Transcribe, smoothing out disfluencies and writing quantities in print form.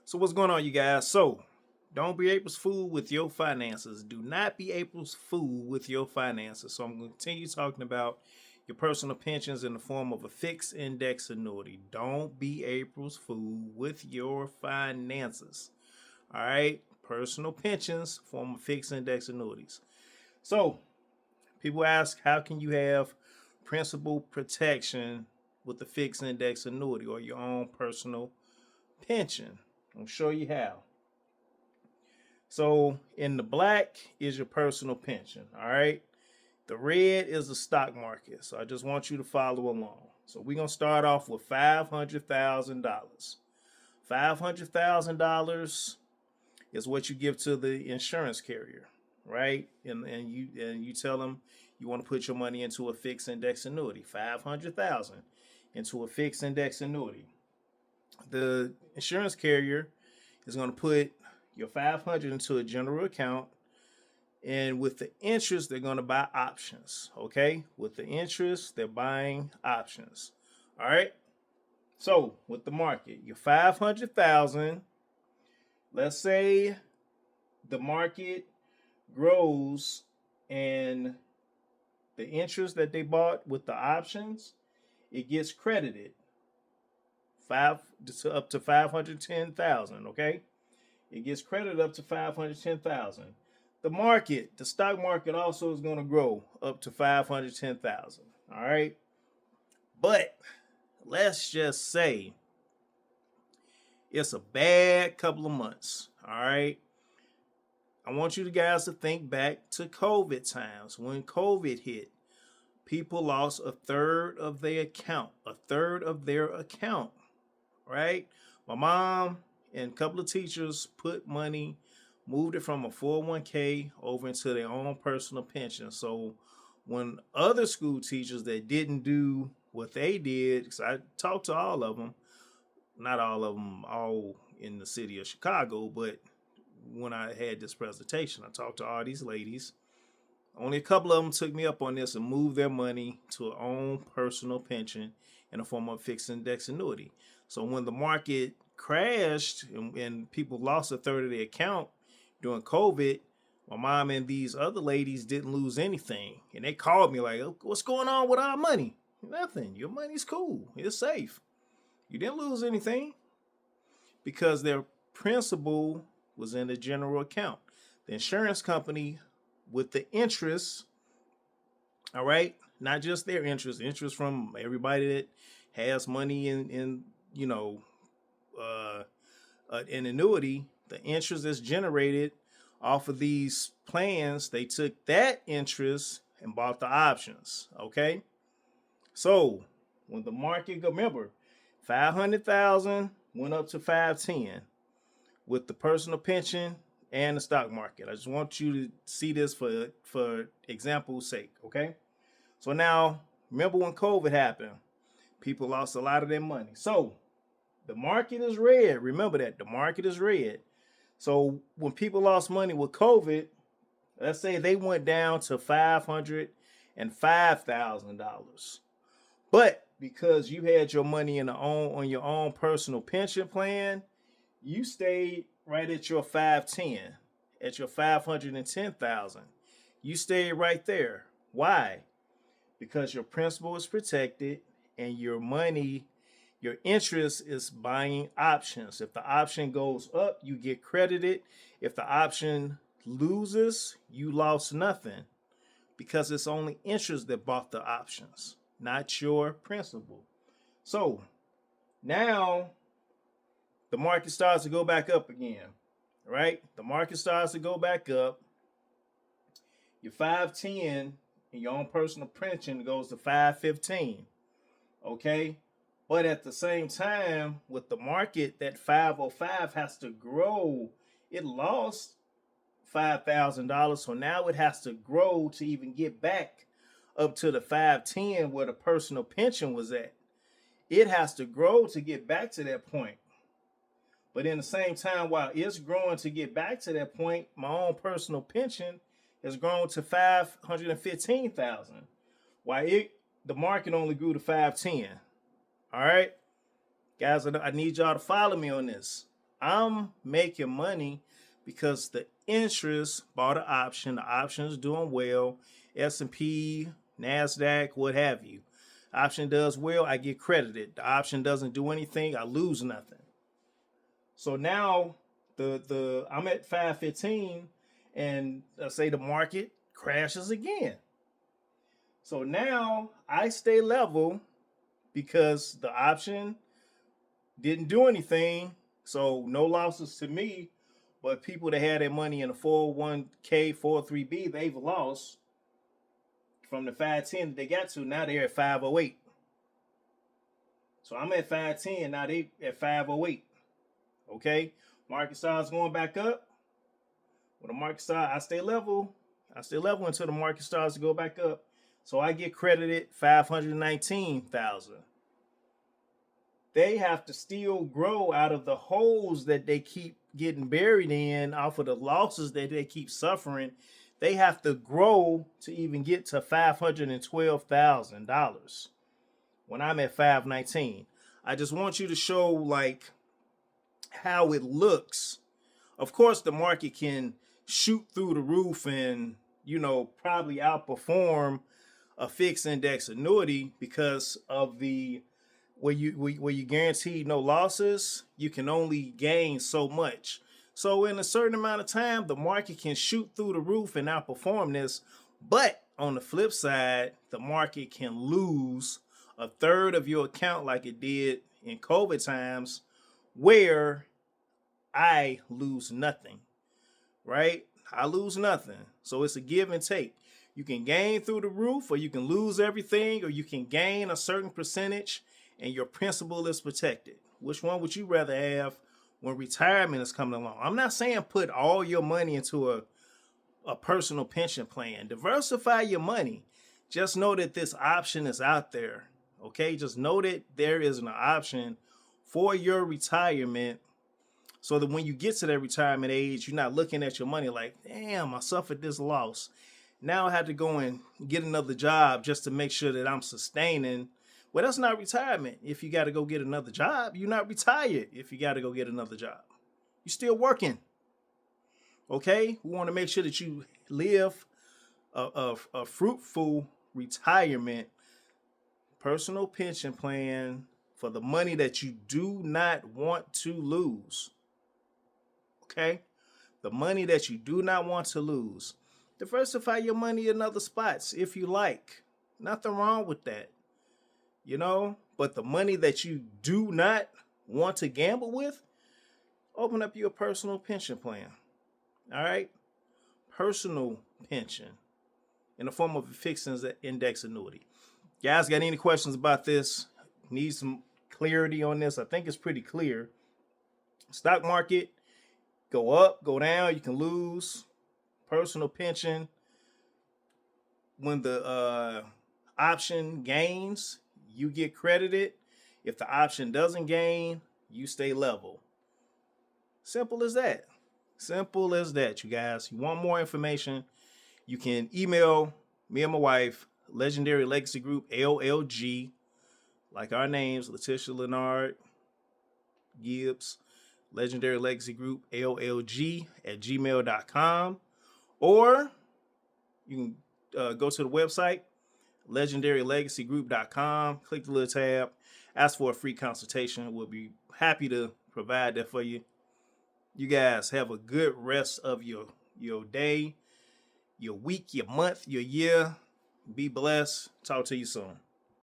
So what's going on, you guys? So don't be April's fool with your finances. Do not be April's fool with your finances. So I'm going to continue talking about your personal pensions in the form of a fixed index annuity. Don't be April's fool with your finances. All right, personal pensions, form of fixed index annuities. So people ask, how can you have principal protection with the fixed index annuity or your own personal pension? I'll show you how. So in the black is your personal pension. All right. The red is the stock market. So I just want you to follow along. So we're gonna start off with $500,000. $500,000 is what you give to the insurance carrier, right? And you tell them you want to put your money into a fixed index annuity. 500,000 into a fixed index annuity. The insurance carrier is going to put your 500 into a general account, and with the interest they're going to buy options. Okay, with the interest they're buying options. All right. So with the market, your 500,000, let's say the market grows and the interest that they bought with the options, it gets credited up to 510,000. Okay, it gets credited up to 510,000. The stock market also is going to grow up to 510,000. All right, but let's just say it's a bad couple of months. All right, I want you guys to think back to COVID times. When COVID hit, people lost a third of their account. Right? My mom and a couple of teachers put money, moved it from a 401k over into their own personal pension. So when other school teachers that didn't do what they did, because I talked to all of them, not all of them, all in the city of Chicago, but when I had this presentation, I talked to all these ladies. Only a couple of them took me up on this and moved their money to their own personal pension in the form of a fixed index annuity. So when the market crashed and people lost a third of their account during COVID, my mom and these other ladies didn't lose anything. And they called me like, what's going on with our money? Nothing. Your money's cool. It's safe. You didn't lose anything because their principal was in the general account. The insurance company with the interest, all right, not just their interest from everybody that has money in an annuity, the interest that's generated off of these plans, they took that interest and bought the options. Okay, so when the market, remember, 500,000 went up to 510 with the personal pension and the stock market. I just want you to see this for example's sake. Okay, so now remember when COVID happened, people lost a lot of their money. So the market is red. Remember that the market is red. So when people lost money with COVID, let's say they went down to $505,000, but because you had your money on your own personal pension plan, you stayed right at your 510, at your 510,000. You stayed right there. Why? Because your principal is protected and your money, your interest is buying options. If the option goes up, you get credited. If the option loses, you lost nothing because it's only interest that bought the options, not your principal. So now the market starts to go back up again, right? The market starts to go back up. Your 510 and your own personal pension goes to 515. Okay, but at the same time, with the market, that 505 has to grow. It lost $5,000, so now it has to grow to even get back up to the 510 where the personal pension was at. It has to grow to get back to that point. But in the same time, while it's growing to get back to that point, my own personal pension has grown to 515,000. While the market only grew to 510. All right, guys, I need y'all to follow me on this. I'm making money because the interest bought an option. The option is doing well. S&P, NASDAQ, what have you. Option does well, I get credited. The option doesn't do anything, I lose nothing. So now the I'm at 515, and let's say the market crashes again. So now I stay level because the option didn't do anything. So no losses to me, but people that had their money in a 401k, 403b, they've lost from the 510 that they got to. Now they're at 508. So I'm at 510. Now they at 508. Okay. Market starts going back up. When the market starts, I stay level. I stay level until the market starts to go back up. So I get credited 519,000. They have to still grow out of the holes that they keep getting buried in, off of the losses that they keep suffering. They have to grow to even get to $512,000 when I'm at 519. I just want you to show like how it looks. Of course, the market can shoot through the roof and, probably outperform a fixed index annuity because of the where you guarantee no losses. You can only gain so much. So in a certain amount of time, the market can shoot through the roof and outperform this. But on the flip side, the market can lose a third of your account like it did in COVID times, where I lose nothing, right? I lose nothing. So it's a give and take. You can gain through the roof, or you can lose everything, or you can gain a certain percentage and your principal is protected. Which one would you rather have when retirement is coming along? I'm not saying put all your money into a personal pension plan. Diversify your money. Just know that this option is out there. Okay, just know that there is an option for your retirement, so that when you get to that retirement age, you're not looking at your money like, damn, I suffered this loss. Now I have to go and get another job just to make sure that I'm sustaining. Well, that's not retirement. If you got to go get another job, you're not retired. If you got to go get another job, you're still working. Okay, we want to make sure that you live a fruitful retirement personal pension plan for the money that you do not want to lose. Okay, the money that you do not want to lose. Diversify your money in other spots if you like. Nothing wrong with that. But the money that you do not want to gamble with, open up your personal pension plan. All right? Personal pension in the form of a fixed index annuity. Guys, got any questions about this? Need some clarity on this? I think it's pretty clear. Stock market, go up, go down, you can lose. Personal pension, when the option gains, you get credited. If the option doesn't gain, you stay level. Simple as that. Simple as that, you guys. You want more information, you can email me and my wife, Legendary Legacy Group, LLG, like our names, Letitia Leonard Gibbs, Legendary Legacy Group, LLG @gmail.com. Or you can go to the website, legendarylegacygroup.com, click the little tab, ask for a free consultation. We'll be happy to provide that for you. You guys have a good rest of your day, your week, your month, your year. Be blessed. Talk to you soon.